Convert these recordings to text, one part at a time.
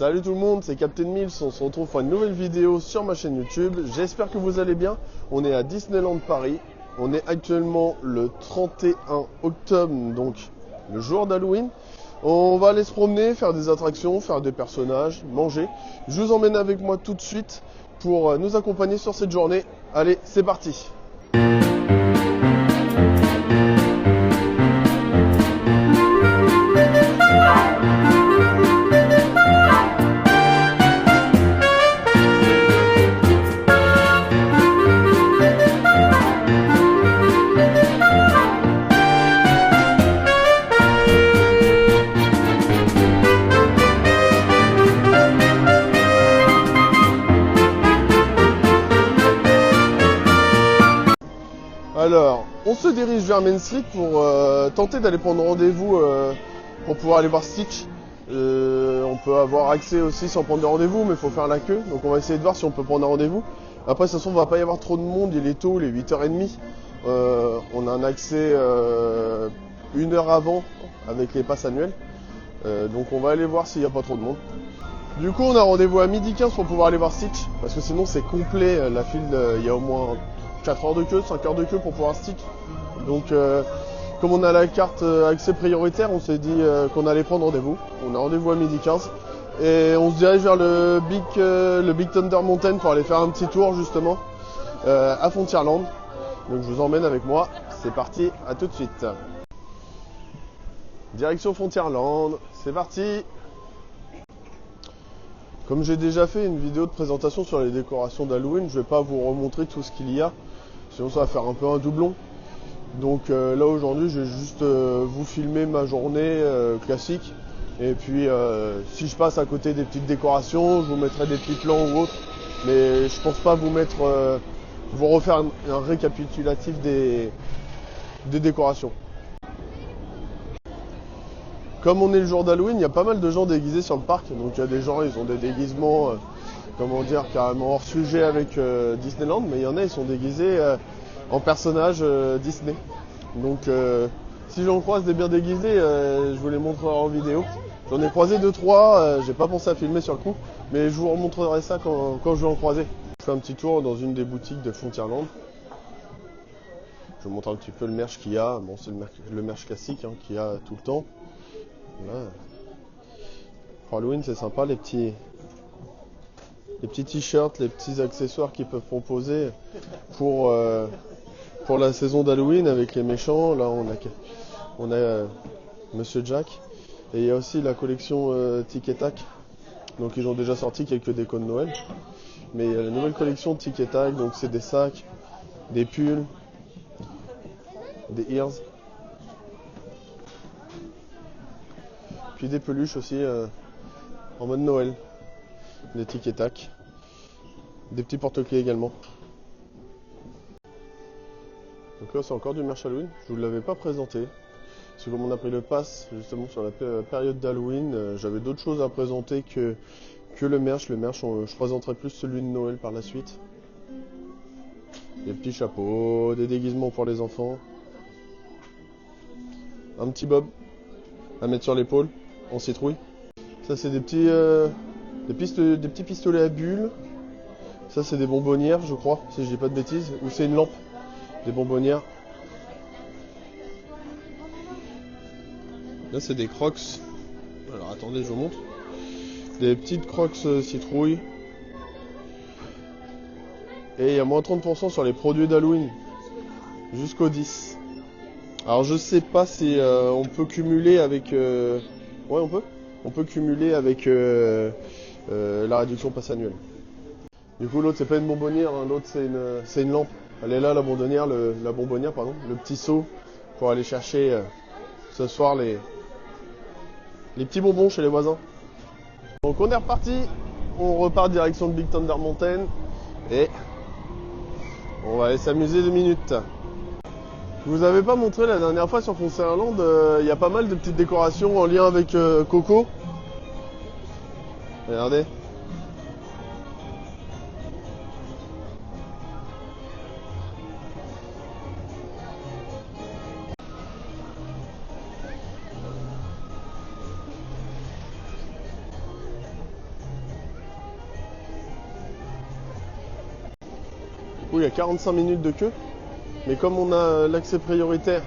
Salut tout le monde, c'est Captain Mills, on se retrouve pour une nouvelle vidéo sur ma chaîne YouTube. J'espère que vous allez bien. On est à Disneyland Paris. On est actuellement le 31 octobre, donc le jour d'Halloween. On va aller se promener, faire des attractions, faire des personnages, manger. Je vous emmène avec moi tout de suite pour nous accompagner sur cette journée. Allez, c'est parti! Alors, on se dirige vers Main Street pour tenter d'aller prendre rendez-vous pour pouvoir aller voir Stitch. On peut avoir accès aussi sans prendre de rendez-vous, mais il faut faire la queue. Donc on va essayer de voir si on peut prendre un rendez-vous. Après, de toute façon, il ne va pas y avoir trop de monde. Il est tôt, il est 8h30. On a un accès 1 heure avant avec les passes annuelles. Donc on va aller voir s'il n'y a pas trop de monde. Du coup, on a rendez-vous à 12h15 pour pouvoir aller voir Stitch. Parce que sinon, c'est complet. La file, il y a au moins 4 heures de queue, 5 heures de queue pour pouvoir Stitch. Donc comme on a la carte accès prioritaire, on s'est dit qu'on allait prendre rendez-vous. On a rendez-vous à 12h15 et on se dirige vers le Big Thunder Mountain pour aller faire un petit tour justement à Frontierland. Donc je vous emmène avec moi, c'est parti, à tout de suite. Direction Frontierland, c'est parti. Comme j'ai déjà fait une vidéo de présentation sur les décorations d'Halloween, je ne vais pas vous remontrer tout ce qu'il y a, sinon ça va faire un peu un doublon. Donc là aujourd'hui je vais juste vous filmer ma journée classique. Et puis si je passe à côté des petites décorations, je vous mettrai des petits plans ou autres. Mais je pense pas vous refaire un récapitulatif des décorations. Comme on est le jour d'Halloween, il y a pas mal de gens déguisés sur le parc. Donc il y a des gens, ils ont des déguisements, comment dire, carrément hors sujet avec Disneyland. Mais il y en a, ils sont déguisés en personnages Disney. Donc si j'en croise des bien déguisés, je vous les montrerai en vidéo. J'en ai croisé 2-3, j'ai pas pensé à filmer sur le coup. Mais je vous remontrerai ça quand je vais en croiser. Je fais un petit tour dans une des boutiques de Frontierland. Je vous montre un petit peu le merch qu'il y a. Bon, c'est le merch classique qu'il y a tout le temps. Là. Pour Halloween, c'est sympa les petits t-shirts, les petits accessoires qu'ils peuvent proposer pour la saison d'Halloween avec les méchants. Là, on a Monsieur Jack. Et il y a aussi la collection Tic et Tac. Donc ils ont déjà sorti quelques décos de Noël. Mais il y a la nouvelle collection de Tic et Tac. Donc c'est des sacs, des pulls, des ears. Puis des peluches aussi en mode Noël, des Tic et Tac, des petits porte-clés également. Donc là c'est encore du merch Halloween, je ne vous l'avais pas présenté, parce que comme on a pris le pass justement sur la période d'Halloween, j'avais d'autres choses à présenter que le merch. Le merch, je présenterai plus celui de Noël par la suite. Des petits chapeaux, des déguisements pour les enfants, un petit bob à mettre sur l'épaule. En citrouille. Ça c'est des petits pistolets à bulles. Ça c'est des bonbonnières je crois, si je dis pas de bêtises. Ou c'est une lampe. Des bonbonnières. Là c'est des crocs. Alors attendez, je vous montre. Des petites crocs citrouilles. Et il y a moins 30% sur les produits d'Halloween. Jusqu'au 10. Alors je sais pas si on peut cumuler avec... Ouais, on peut cumuler avec la réduction passe annuelle. Du coup, l'autre, c'est pas une bonbonnière, hein. L'autre, c'est une lampe. Elle est là, la bonbonnière, le petit seau pour aller chercher ce soir les petits bonbons chez les voisins. Donc, on est reparti. On repart direction de Big Thunder Mountain. Et on va aller s'amuser 2 minutes. Je vous avais pas montré la dernière fois sur Frontierland, il y a pas mal de petites décorations en lien avec Coco. Regardez. coup il y a 45 minutes de queue. Mais comme on a l'accès prioritaire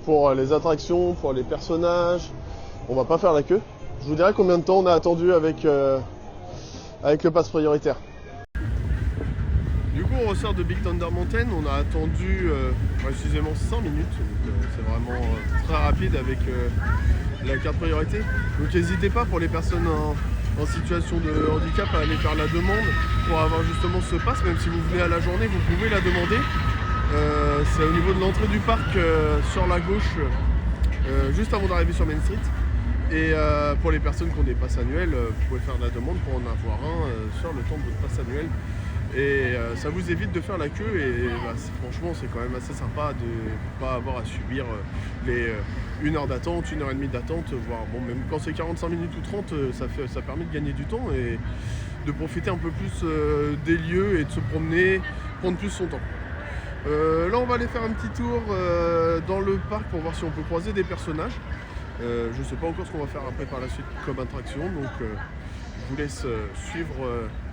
pour les attractions, pour les personnages, on va pas faire la queue. Je vous dirai combien de temps on a attendu avec le pass prioritaire. Du coup on ressort de Big Thunder Mountain, on a attendu précisément 100 minutes, donc c'est vraiment très rapide avec la carte priorité. Donc n'hésitez pas pour les personnes en situation de handicap à aller faire la demande pour avoir justement ce pass, même si vous venez à la journée, vous pouvez la demander. C'est au niveau de l'entrée du parc sur la gauche, juste avant d'arriver sur Main Street. Et pour les personnes qui ont des passes annuelles, vous pouvez faire la demande pour en avoir un sur le temps de votre passe annuel. Et ça vous évite de faire la queue et franchement c'est quand même assez sympa de ne pas avoir à subir les 1 heure d'attente, 1 heure et demie d'attente, voire bon, même quand c'est 45 minutes ou 30, ça permet de gagner du temps et de profiter un peu plus des lieux et de se promener, prendre plus son temps. Là on va aller faire un petit tour dans le parc pour voir si on peut croiser des personnages. Je ne sais pas encore ce qu'on va faire après par la suite comme attraction, donc je vous laisse suivre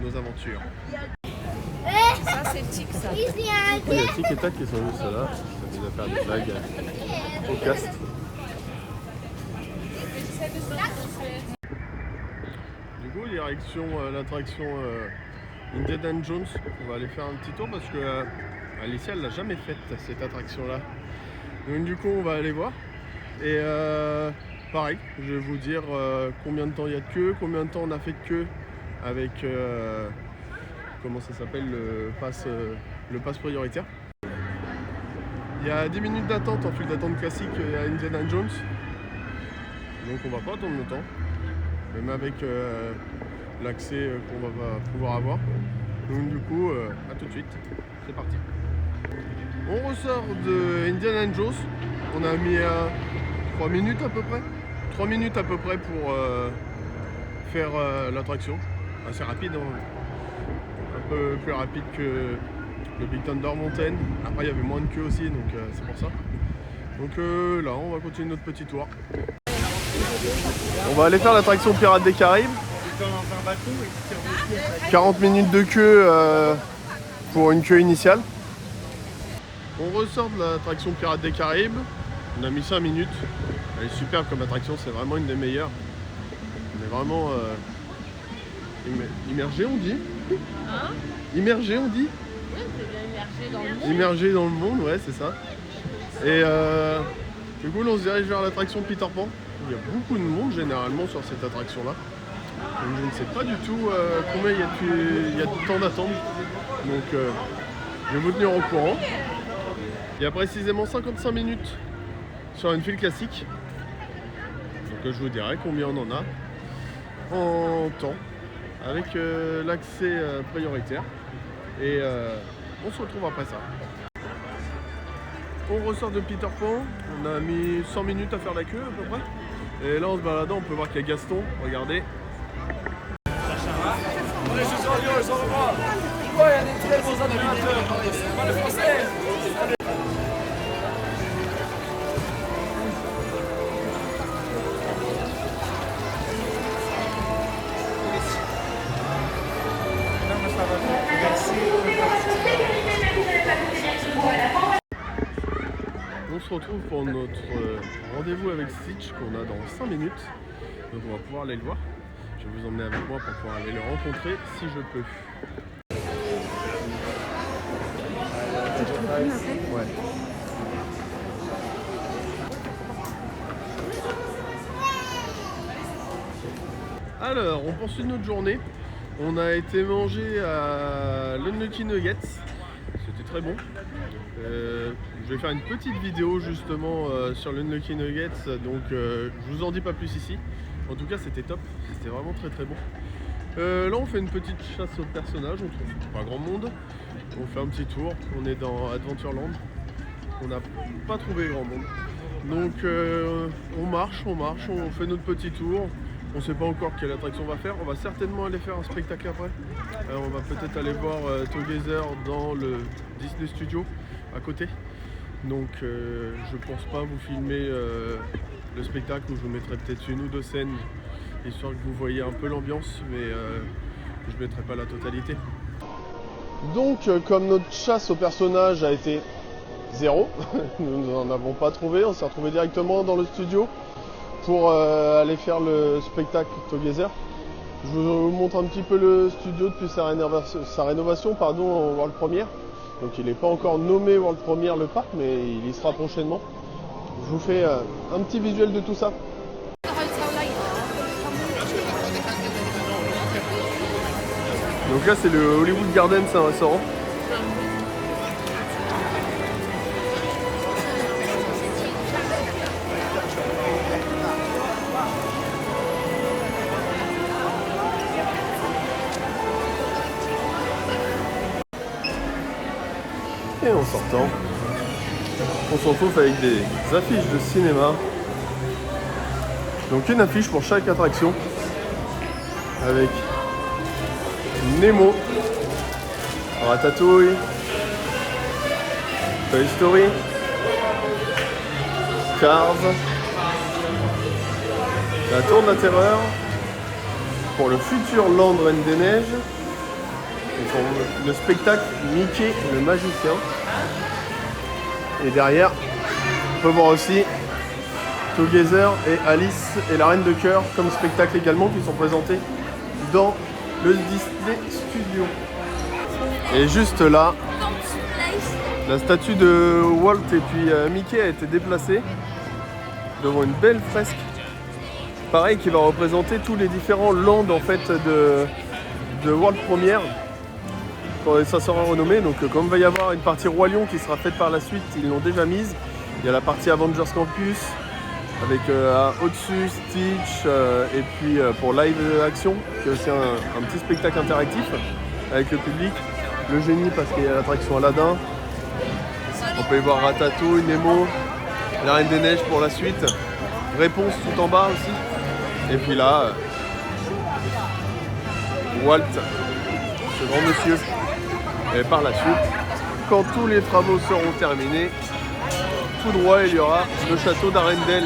nos aventures. Ça c'est tic ça. Il y a Tic et Tac qui sont juste là, ça vient de faire des blagues au cast. Du coup direction l'attraction Indiana Jones, on va aller faire un petit tour parce que Alicia elle l'a jamais faite cette attraction là. Donc du coup on va aller voir et pareil je vais vous dire combien de temps il y a de queue, combien de temps on a fait de queue avec comment ça s'appelle le pass prioritaire. Il y a 10 minutes d'attente en file d'attente classique à Indiana Jones. Donc on va pas attendre longtemps, même avec l'accès qu'on va pouvoir avoir. Donc du coup, à tout de suite, c'est parti. On ressort de Indiana Jones, on a mis 3 minutes à peu près. 3 minutes à peu près pour faire l'attraction. Assez rapide, hein. Un peu plus rapide que le Big Thunder Mountain. Après il y avait moins de queue aussi, donc c'est pour ça. Donc là on va continuer notre petit tour. On va aller faire l'attraction Pirates des Caraïbes. 40 minutes de queue pour une queue initiale. On ressort de l'attraction Pirates des Caraïbes. On a mis 5 minutes. Elle est superbe comme attraction, c'est vraiment une des meilleures. On est vraiment immergé on dit. Hein? Immergé on dit. Oui, c'est bien immergé dans le monde. Immergé dans le monde, ouais c'est ça. Et du coup là, on se dirige vers l'attraction Peter Pan. Il y a beaucoup de monde généralement sur cette attraction là. Donc je ne sais pas du tout combien il y a de temps d'attente. Donc je vais vous tenir au courant. Il y a précisément 55 minutes sur une file classique. Donc je vous dirai combien on en a en temps avec l'accès prioritaire. Et on se retrouve après ça. On ressort de Peter Pan, on a mis 100 minutes à faire la queue à peu près. Et là en se baladant on peut voir qu'il y a Gaston, regardez. On est juste radio, ils sont là-bas. Il y a des très bons animateurs. C'est pas le français. On se retrouve pour notre rendez-vous avec Stitch qu'on a dans 5 minutes. Donc on va pouvoir aller le voir. Je vais vous emmener avec moi pour pouvoir aller le rencontrer si je peux. Ouais. Alors, on poursuit notre journée. On a été manger à l'Unlucky Nuggets. C'était très bon. Je vais faire une petite vidéo justement sur l'Unlucky Nuggets. Donc je vous en dis pas plus ici. En tout cas c'était top. C'était vraiment très très bon. Là on fait une petite chasse aux personnages. On trouve pas grand monde. On fait un petit tour. On est dans Adventureland. On n'a pas trouvé grand monde. Donc on marche, on fait notre petit tour. On ne sait pas encore quelle attraction on va faire. On va certainement aller faire un spectacle après. On va peut-être aller voir Together dans le Disney Studio à côté. Donc je pense pas vous filmer le spectacle, où je vous mettrai peut-être 1 ou 2 scènes histoire que vous voyez un peu l'ambiance, mais je mettrai pas la totalité. Donc comme notre chasse au personnage a été 0, nous n'en avons pas trouvé, on s'est retrouvé directement dans le studio pour aller faire le spectacle Together. Je vous montre un petit peu le studio depuis sa rénovation en World Premiere. Donc il n'est pas encore nommé World Premiere le parc, mais il y sera prochainement. Je vous fais un petit visuel de tout ça. Donc là c'est le Hollywood Garden, c'est un restaurant. Et en sortant, on se retrouve avec des affiches de cinéma. Donc une affiche pour chaque attraction avec Nemo, Ratatouille, Toy Story, Cars, la Tour de la Terreur, pour le futur Land Reine des Neiges, et pour le spectacle Mickey le magicien. Et derrière, on peut voir aussi Together et Alice et la Reine de Cœur comme spectacle également qui sont présentés dans le Disney Studio. Et juste là, la statue de Walt et puis Mickey a été déplacée devant une belle fresque. Pareil, qui va représenter tous les différents lands en fait de World Premiere. Quand ça sera renommé, donc comme il va y avoir une partie Roi Lion qui sera faite par la suite, ils l'ont déjà mise. Il y a la partie Avengers Campus avec au-dessus Stitch et puis pour live action, qui est aussi un petit spectacle interactif avec le public. Le génie parce qu'il y a l'attraction Aladdin. On peut y voir Ratatouille, Nemo, la Reine des Neiges pour la suite. Réponse tout en bas aussi. Et puis là, Walt, ce grand monsieur. Et par la suite, quand tous les travaux seront terminés, tout droit il y aura le château d'Arendelle.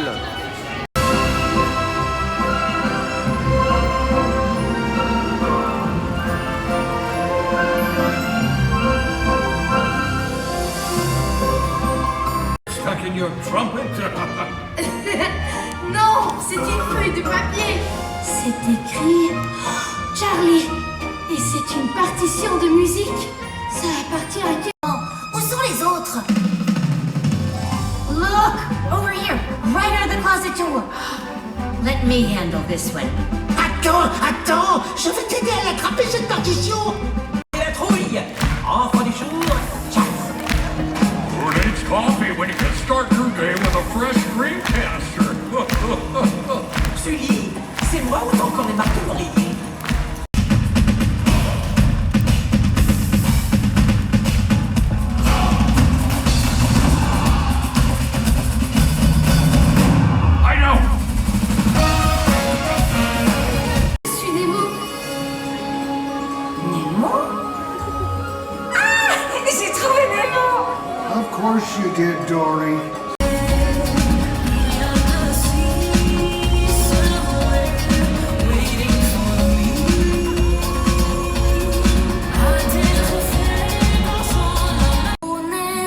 Stuck in your trumpet? Non, c'est une feuille de papier. C'est écrit Charlie. Et c'est une partition de musique. Ça appartient à qui? Où sont les autres? Look, over here, right out of the closet door. Let me handle this one. Attends, je vais t'aider à attraper cette partition. La trouille, enfant du jour, ciao. Who needs coffee when you can start your day with a fresh Dreamcaster? Sully, c'est moi ou t'as encore les marques de l'oreiller? Of course you did, Dory.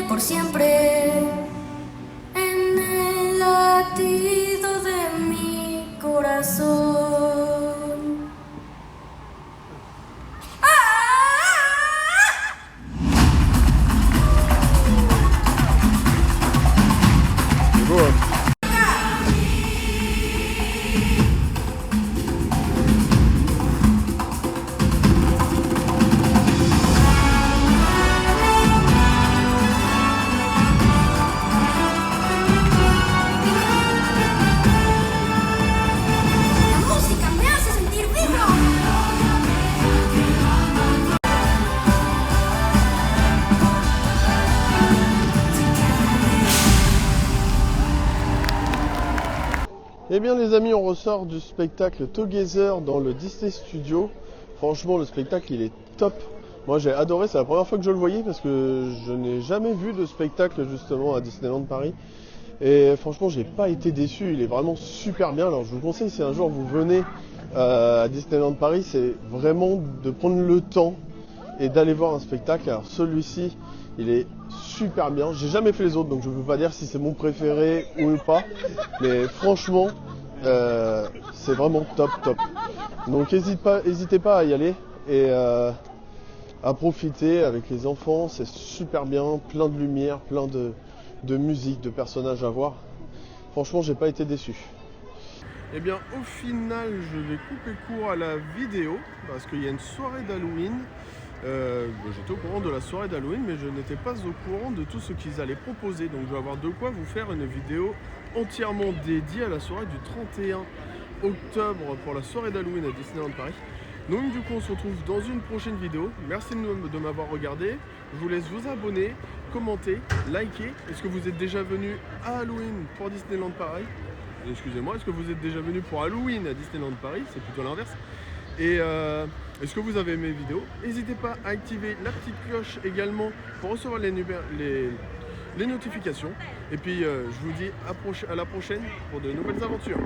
Por siempre en el latido de mi corazón. Eh bien les amis, on ressort du spectacle Together dans le Disney Studio. Franchement le spectacle il est top. Moi j'ai adoré, c'est la première fois que je le voyais parce que je n'ai jamais vu de spectacle justement à Disneyland Paris. Et franchement j'ai pas été déçu, il est vraiment super bien. Alors je vous conseille, si un jour vous venez à Disneyland Paris, c'est vraiment de prendre le temps et d'aller voir un spectacle. Alors celui-ci, il est super bien. J'ai jamais fait les autres, donc je ne peux pas dire si c'est mon préféré ou pas. Mais franchement, c'est vraiment top. Donc n'hésitez pas à y aller et à profiter avec les enfants. C'est super bien, plein de lumière, plein de musique, de personnages à voir. Franchement, j'ai pas été déçu. Eh bien, au final, je vais couper court à la vidéo parce qu'il y a une soirée d'Halloween. J'étais au courant de la soirée d'Halloween, mais je n'étais pas au courant de tout ce qu'ils allaient proposer. Donc, je vais avoir de quoi vous faire une vidéo entièrement dédiée à la soirée du 31 octobre pour la soirée d'Halloween à Disneyland Paris. Donc, du coup, on se retrouve dans une prochaine vidéo. Merci de m'avoir regardé. Je vous laisse vous abonner, commenter, liker. Est-ce que vous êtes déjà venu à Halloween pour Disneyland Paris? Excusez-moi, est-ce que vous êtes déjà venu pour Halloween à Disneyland Paris? C'est plutôt l'inverse. Et est-ce que vous avez aimé les vidéos? N'hésitez pas à activer la petite cloche également pour recevoir les notifications. Et puis je vous dis à la prochaine pour de nouvelles aventures.